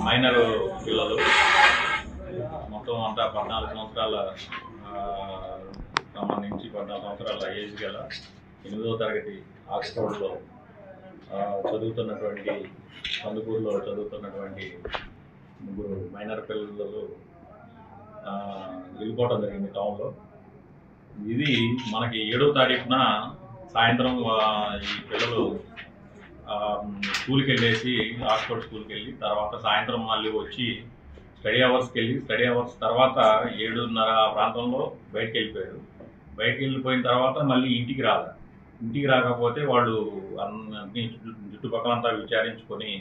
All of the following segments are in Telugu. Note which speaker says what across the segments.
Speaker 1: మైనర్ పిల్లలు మొత్తం అంతా 14 సంవత్సరాల సంబంధించి 14 సంవత్సరాల ఏజ్ గల 8వ తరగతి ఆక్స్ఫోర్డ్లో చదువుతున్నటువంటి కందుకూరులో చదువుతున్నటువంటి ముగ్గురు మైనర్ పిల్లలు వెళ్ళిపోవడం జరిగింది టౌన్లో. ఇది మనకి 7వ తారీఖున సాయంత్రం ఈ పిల్లలు స్కూల్కి వెళ్ళేసి ఆక్స్ఫోర్డ్ స్కూల్కి వెళ్ళి తర్వాత సాయంత్రం మళ్ళీ వచ్చి స్టడీ అవర్స్ తర్వాత 7:30 ప్రాంతంలో బయటికి వెళ్ళిపోయారు. బయటికి వెళ్ళిపోయిన తర్వాత మళ్ళీ ఇంటికి రాకపోతే వాళ్ళు అన్ని చుట్టుపక్కలంతా విచారించుకొని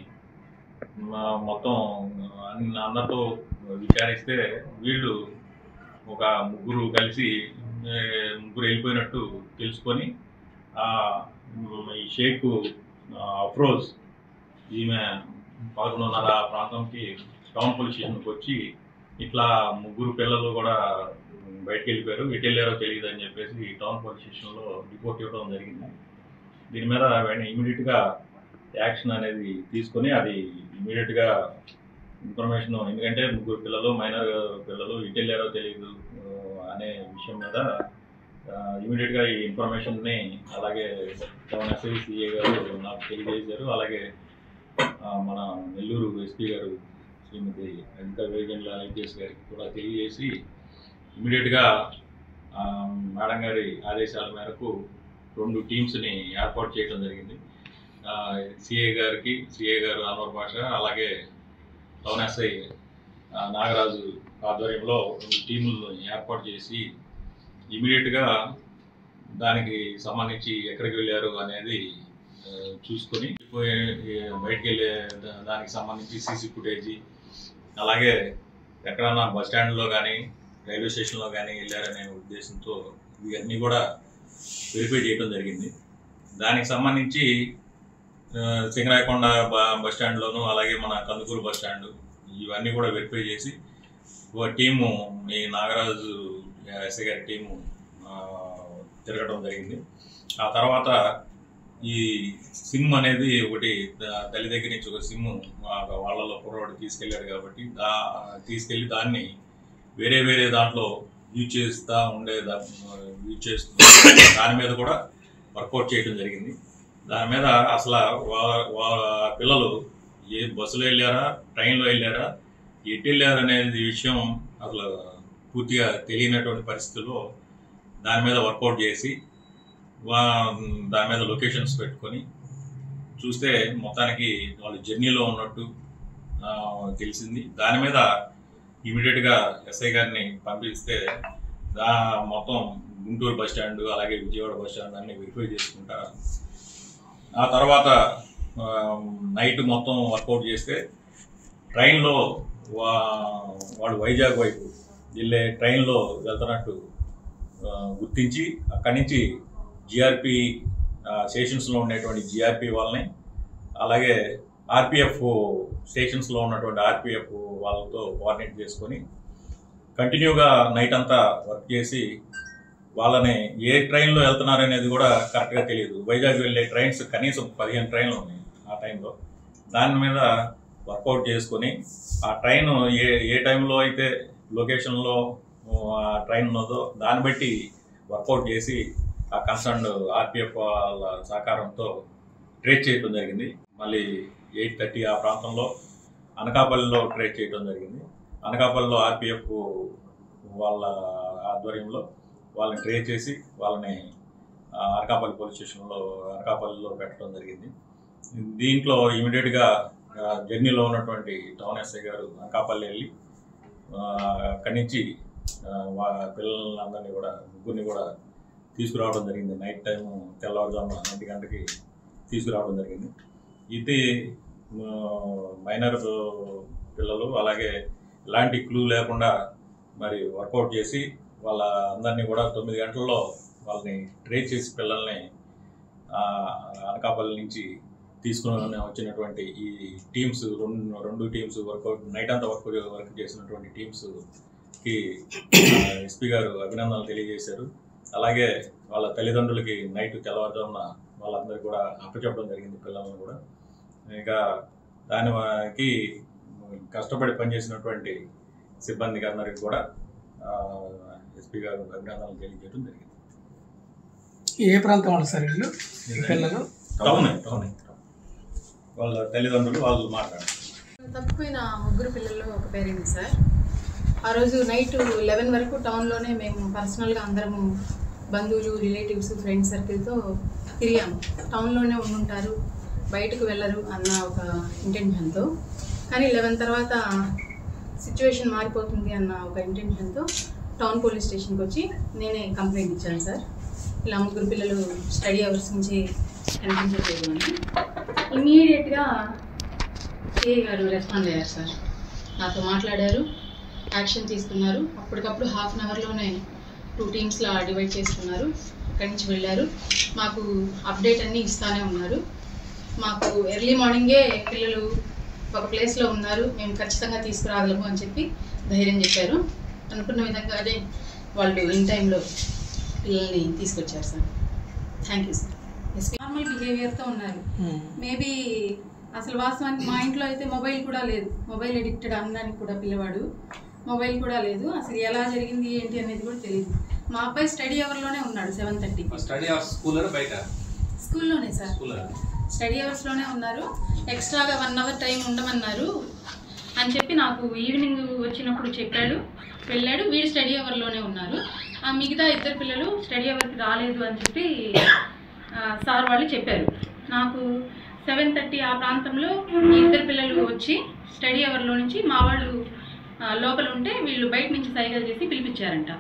Speaker 1: మొత్తం అందరితో విచారిస్తే వీళ్ళు ఒక ముగ్గురు వెళ్ళిపోయినట్టు తెలుసుకొని ఈ షేక్ అఫ్రోజ్ ఈమె 11:30 ప్రాంతంకి టౌన్ పోలీస్ స్టేషన్కి వచ్చి ఇట్లా ముగ్గురు పిల్లలు కూడా బయటకు వెళ్ళిపోయారు, ఎటు వెళ్ళారో తెలియదు అని చెప్పేసి టౌన్ పోలీస్ స్టేషన్లో రిపోర్ట్ ఇవ్వడం జరిగింది. దీని మీద ఇమీడియట్గా యాక్షన్ అనేది తీసుకొని అది ఇమీడియట్గా ఇన్ఫర్మేషన్, ఎందుకంటే ముగ్గురు మైనర్ పిల్లలు ఎటు వెళ్ళారో తెలియదు అనే విషయం మీద ఇమీడియట్గా ఈ ఇన్ఫర్మేషన్ని అలాగే టౌన్ ఎస్ఐ సిఏ గారు నాకు తెలియజేశారు. అలాగే మన నెల్లూరు ఎస్పీ గారు శ్రీమతి అనితా వేగండ్ల ఐపీఎస్ గారికి కూడా తెలియజేసి ఇమీడియట్గా మేడం గారి ఆదేశాల మేరకు 2 టీమ్స్ని ఏర్పాటు చేయడం జరిగింది. సిఏ గారు అన్వర్ భాష, అలాగే టౌన్ ఎస్ఐ నాగరాజు ఆధ్వర్యంలో 2 టీములను ఏర్పాటు చేసి ఇమీడియట్గా దానికి సంబంధించి ఎక్కడికి వెళ్ళారు అనేది చూసుకొని బయటికి వెళ్ళే దానికి సంబంధించి సీసీ ఫుటేజీ, అలాగే ఎక్కడన్నా బస్ స్టాండ్లో కానీ రైల్వే స్టేషన్లో కానీ వెళ్ళారనే ఉద్దేశంతో ఇవన్నీ కూడా వెరిఫై చేయడం జరిగింది. దానికి సంబంధించి సింగరాయకొండ బస్ స్టాండ్లోను అలాగే మన కందుకూరు బస్ స్టాండ్ ఇవన్నీ కూడా వెరిఫై చేసి ఒక టీము ఈ నాగరాజు ఎస్ఐ గారి టీము తిరగడం జరిగింది. ఆ తర్వాత ఈ సిమ్ అనేది ఒకటి తల్లి దగ్గర నుంచి ఒక సిమ్ వాళ్ళలో కుర్రవాడు తీసుకెళ్ళాడు కాబట్టి తీసుకెళ్ళి దాన్ని వేరే దాంట్లో యూజ్ చేస్తూ దాని మీద కూడా వర్కౌట్ చేయడం జరిగింది. దాని మీద అసలు పిల్లలు ఏ బస్సులో వెళ్ళారా, ట్రైన్లో వెళ్ళారా, ఎటు వెళ్ళారు అనేది విషయం అసలు పూర్తిగా తెలియనటువంటి పరిస్థితుల్లో దాని మీద వర్కౌట్ చేసి దాని మీద లొకేషన్స్ పెట్టుకొని చూస్తే మొత్తానికి వాళ్ళు జర్నీలో ఉన్నట్టు తెలిసింది. దాని మీద ఇమీడియట్గా ఎస్ఐ గారిని పంపిస్తే మొత్తం గుంటూరు బస్ స్టాండ్ అలాగే విజయవాడ బస్ స్టాండ్ అన్ని వెరిఫై చేసుకుంటా ఆ తర్వాత నైట్ మొత్తం వర్కౌట్ చేస్తే ట్రైన్లో వాడు వైజాగ్ వైపు వెళ్ళే ట్రైన్లో వెళ్తున్నట్టు గుర్తించి అక్కడి నుంచి జిఆర్పి స్టేషన్స్లో ఉండేటువంటి జిఆర్పి వాళ్ళని అలాగే ఆర్పిఎఫ్ స్టేషన్స్లో ఉన్నటువంటి ఆర్పిఎఫ్ వాళ్ళతో కోఆర్డినేట్ చేసుకొని కంటిన్యూగా నైట్ అంతా వర్క్ చేసి వాళ్ళని ఏ ట్రైన్లో వెళ్తున్నారనేది కూడా కరెక్ట్గా తెలియదు. వైజాగ్ వెళ్ళే ట్రైన్స్ కనీసం 15 ట్రైన్లు ఉన్నాయి ఆ టైంలో. దాని మీద వర్కౌట్ చేసుకొని ఆ ట్రైన్ ఏ టైంలో అయితే లొకేషన్లో ఆ ట్రైన్ ఉన్నదో దాన్ని బట్టి వర్కౌట్ చేసి ఆ కన్సర్న్ ఆర్పిఎఫ్ వాళ్ళ సహకారంతో ట్రేస్ చేయడం జరిగింది. మళ్ళీ 8:30 ఆ ప్రాంతంలో అనకాపల్లిలో ట్రేస్ చేయడం జరిగింది. అనకాపల్లిలో ఆర్పిఎఫ్ వాళ్ళ ఆధ్వర్యంలో వాళ్ళని ట్రేస్ చేసి వాళ్ళని అనకాపల్లి పోలీస్ స్టేషన్లో అనకాపల్లిలో పెట్టడం జరిగింది. దీంట్లో ఇమీడియట్గా జర్నీలో ఉన్నటువంటి టౌన్ ఎస్ఐ గారు అనకాపల్లి వెళ్ళి అక్కడి నుంచి పిల్లలందరినీ కూడా ముగ్గురిని కూడా తీసుకురావడం జరిగింది. నైట్ టైము తెల్లవారుజామున 1 గంటకి తీసుకురావడం జరిగింది. ఇది మైనర్ పిల్లలు అలాగే ఎలాంటి క్లూ లేకుండా మరి వర్కౌట్ చేసి వాళ్ళ అందరినీ కూడా 9 గంటల్లో వాళ్ళని ట్రేస్ చేసి పిల్లల్ని అనకాపల్లి నుంచి తీసుకుని వచ్చినటువంటి ఈ టీమ్స్ 2 టీమ్స్ వర్కౌట్ నైట్ అంతా వర్క్ చేసినటువంటి టీమ్స్కి ఎస్పీ గారు అభినందనలు తెలియజేశారు. అలాగే వాళ్ళ తల్లిదండ్రులకి నైట్ తెల్లవారుజామున వాళ్ళందరికీ కూడా అప్పచెప్పడం జరిగింది పిల్లలను కూడా. ఇంకా దానికి కష్టపడి పనిచేసినటువంటి సిబ్బందికి అందరికి కూడా ఎస్పీ గారు అభినందనలు తెలియజేయడం జరిగింది.
Speaker 2: ఏ ప్రాంతం వాళ్ళు సార్ వీళ్ళు పిల్లలు?
Speaker 1: టౌన్ వాళ్ళ తల్లిదండ్రులు వాళ్ళు మాట్లాడారు.
Speaker 3: తప్పిపోయిన ముగ్గురు పిల్లలు ఒక పేరెంట్ సార్. ఆ రోజు నైట్ 11 వరకు టౌన్లోనే మేము పర్సనల్గా అందరము బంధువులు, రిలేటివ్స్, ఫ్రెండ్స్ సర్కిల్తో తిరిగాము. టౌన్లోనే ఉండుంటారు, బయటకు వెళ్ళరు అన్న ఒక ఇంటెన్షన్తో. కానీ 11 తర్వాత సిచ్యువేషన్ మారిపోతుంది అన్న ఒక ఇంటెన్షన్తో టౌన్ పోలీస్ స్టేషన్కి వచ్చి నేనే కంప్లైంట్ ఇచ్చాను సార్. ఇలా ముగ్గురు పిల్లలు స్టడీ అవర్స్ నుంచి కనిపించలేదు అని. ఇమ్మీడియట్గా సిఐ గారు రెస్పాండ్ అయ్యారు సార్. నాతో మాట్లాడారు, యాక్షన్ తీసుకున్నారు. అప్పటికప్పుడు హాఫ్ అన్ అవర్లోనే 2 టీమ్స్లా డివైడ్ చేసుకున్నారు. అక్కడి నుంచి వెళ్ళారు. మాకు అప్డేట్ అన్నీ ఇస్తూనే ఉన్నారు. మాకు ఎర్లీ మార్నింగే పిల్లలు ఒక ప్లేస్లో ఉన్నారు, మేము ఖచ్చితంగా తీసుకురాగలము అని చెప్పి ధైర్యం చెప్పారు. అనుకున్న విధంగా అదే వాళ్ళు ఇన్ టైంలో పిల్లల్ని తీసుకొచ్చారు sir. Thank you sir. Normal బిహేవియర్తో ఉన్నారు. మేబీ అసలు వాస్తవానికి మా ఇంట్లో అయితే మొబైల్ కూడా లేదు. మొబైల్ అడిక్టెడ్ అనడానికి కూడా పిల్లవాడు. మొబైల్ కూడా లేదు. అసలు ఎలా జరిగింది ఏంటి అనేది కూడా తెలియదు. మా అబ్బాయి స్టడీ అవర్లోనే ఉన్నాడు 7:30.
Speaker 4: స్టడీ అవర్స్ స్కూల్లో బయట?
Speaker 3: స్కూల్లోనే సార్, స్టడీ అవర్స్లోనే ఉన్నారు. ఎక్స్ట్రాగా 1 అవర్ టైం ఉండమన్నారు అని చెప్పి నాకు ఈవినింగ్ వచ్చినప్పుడు చెప్పాడు. వెళ్ళాడు. వీడు స్టడీ అవర్లోనే ఉన్నారు. ఆ మిగతా 2 పిల్లలు స్టడీ అవర్కి రాలేదు అని చెప్పి సార్ వాళ్ళు చెప్పారు. నాకు 7:30 ఆ ప్రాంతంలో ఈ 2 పిల్లలు వచ్చి స్టడీ అవర్లో నుంచి మా వాళ్ళు లోపల ఉంటే వీళ్ళు బయట నుంచి సైకిల్ చేసి పిలిపించారంట.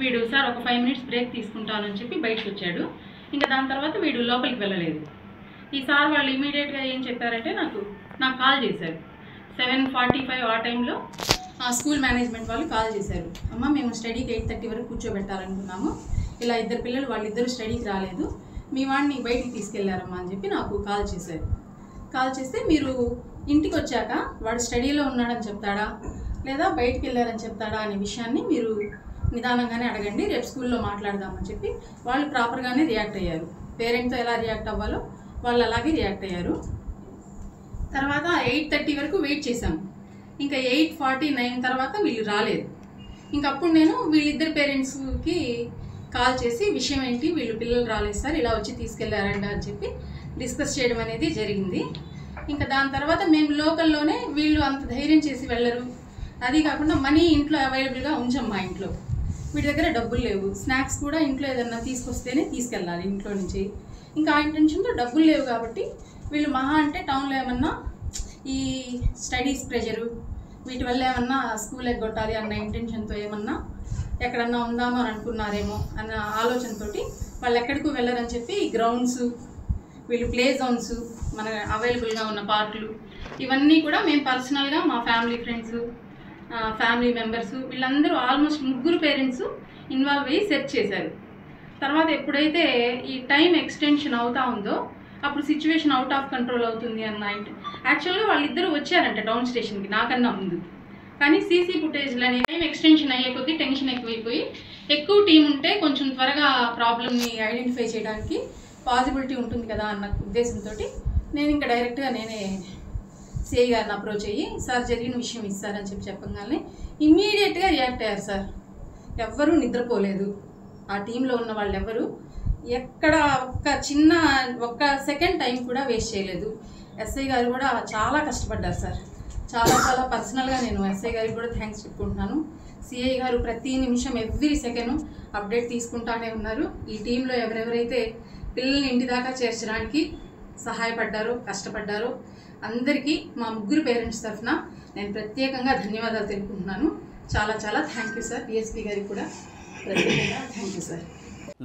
Speaker 3: వీడు సార్ ఒక 5 మినిట్స్ బ్రేక్ తీసుకుంటాను అని చెప్పి బయటకు వచ్చాడు. ఇంకా దాని తర్వాత వీడు లోపలికి వెళ్ళలేదు. ఈ సార్ వాళ్ళు ఇమీడియట్గా ఏం చెప్పారంటే నాకు కాల్ చేశారు. 7:45 ఆ టైంలో స్కూల్ మేనేజ్మెంట్ వాళ్ళు కాల్ చేశారు. అమ్మ, మేము స్టడీకి 8:30 వరకు కూర్చోబెట్టాలనుకున్నాము. ఇలా 2 పిల్లలు వాళ్ళిద్దరూ స్టడీకి రాలేదు, మీ వాడిని బయటికి తీసుకెళ్లారమ్మా అని చెప్పి నాకు కాల్ చేశారు. కాల్ చేస్తే మీరు ఇంటికి వచ్చాక వాడు స్టడీలో ఉన్నాడని చెప్తాడా లేదా బయటికి వెళ్ళారని చెప్తాడా అనే విషయాన్ని మీరు నిదానంగానే అడగండి, రేపు స్కూల్లో మాట్లాడదామని చెప్పి వాళ్ళు ప్రాపర్గానే రియాక్ట్ అయ్యారు. పేరెంట్తో ఎలా రియాక్ట్ అవ్వాలో వాళ్ళు అలాగే రియాక్ట్ అయ్యారు. తర్వాత 8:30 వరకు వెయిట్ చేశాము. ఇంకా 8:49 తర్వాత వీళ్ళు రాలేదు. ఇంకప్పుడు నేను వీళ్ళిద్దరు పేరెంట్స్కి కాల్ చేసి విషయం ఏంటి, వీళ్ళు పిల్లలు రాలేదు సార్, ఇలా వచ్చి తీసుకెళ్లారండి అని చెప్పి డిస్కస్ చేయడం అనేది జరిగింది. ఇంకా దాని తర్వాత మేము లోకల్లోనే వీళ్ళు అంత ధైర్యం చేసి వెళ్ళరు. అది కాకుండా మనీ ఇంట్లో అవైలబుల్గా ఉంచాం. మా ఇంట్లో వీడి దగ్గర డబ్బులు లేవు. స్నాక్స్ కూడా ఇంట్లో ఏదన్నా తీసుకొస్తేనే తీసుకెళ్ళాలి ఇంట్లో నుంచి. ఇంకా ఆ ఇంటెన్షన్తో డబ్బులు లేవు కాబట్టి వీళ్ళు మహా అంటే టౌన్లో ఏమన్నా ఈ స్టడీస్ ప్రెషరు వీటి వల్ల ఏమన్నా స్కూల్ ఎగ్గొట్టాలి అన్న ఇంటెన్షన్తో ఏమన్నా ఎక్కడన్నా ఉందామో అని అనుకున్నారేమో అన్న ఆలోచనతో వాళ్ళు ఎక్కడికి వెళ్ళరని చెప్పి గ్రౌండ్స్, వీళ్ళు ప్లే జోన్స్, మన అవైలబుల్గా ఉన్న పార్కులు ఇవన్నీ కూడా మేము పర్సనల్గా మా ఫ్యామిలీ ఫ్రెండ్స్, ఫ్యామిలీ మెంబర్స్ వీళ్ళందరూ ఆల్మోస్ట్ 3 పేరెంట్స్ ఇన్వాల్వ్ అయ్యి సెర్చ్ చేశారు. తర్వాత ఎప్పుడైతే ఈ టైం ఎక్స్టెన్షన్ అవుతా ఉందో అప్పుడు సిచ్యువేషన్ అవుట్ ఆఫ్ కంట్రోల్ అవుతుంది అన్న యాక్చువల్గా వాళ్ళిద్దరూ వచ్చారంట టౌన్ స్టేషన్కి నాకన్నా ముందు. కానీ సీసీ ఫుటేజ్లు అనే టైం ఎక్స్టెన్షన్ అయ్యే కొద్దీ టెన్షన్ ఎక్కువైపోయి ఎక్కువ టీం ఉంటే కొంచెం త్వరగా ప్రాబ్లమ్ని ఐడెంటిఫై చేయడానికి పాసిబిలిటీ ఉంటుంది కదా అన్న ఉద్దేశంతో నేను ఇంకా డైరెక్ట్గా నేనే సిఐ గారిని అప్రోచ్ అయ్యి సార్ జరిగిన విషయం ఇస్తారని చెప్పి చెప్పగానే ఇమ్మీడియట్గా రియాక్ట్ అయ్యారు సార్. ఎవ్వరూ నిద్రపోలేదు. ఆ టీంలో ఉన్న వాళ్ళు ఎవ్వరూ ఎక్కడ ఒక్క సెకండ్ టైం కూడా వేస్ట్ చేయలేదు. ఎస్ఐ గారు కూడా చాలా కష్టపడ్డారు సార్. చాలా పర్సనల్గా నేను ఎస్ఐ గారికి కూడా థ్యాంక్స్ చెప్పుకుంటున్నాను. సిఐ గారు ప్రతి నిమిషం ఎవ్రీ సెకండ్ అప్డేట్ తీసుకుంటానే ఉన్నారు. ఈ టీంలో ఎవరెవరైతే పిల్లల్ని ఇంటి దాకా చేర్చడానికి సహాయపడ్డారో, కష్టపడ్డారో అందరికీ మా 3 పేరెంట్స్ తరఫున నేను ప్రత్యేకంగా ధన్యవాదాలు తెలుపుకుంటున్నాను. చాలా థ్యాంక్ యూ సార్. డిఎస్పీ గారికి కూడా ప్రత్యేకంగా thank you sir.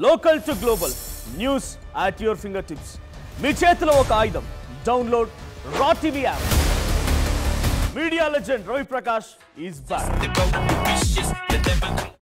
Speaker 5: Local to global news at your fingertips. మీ చేతిలో ఒక ఆయుధం. Download Raw TV app. Media legend Ravi Prakash is back.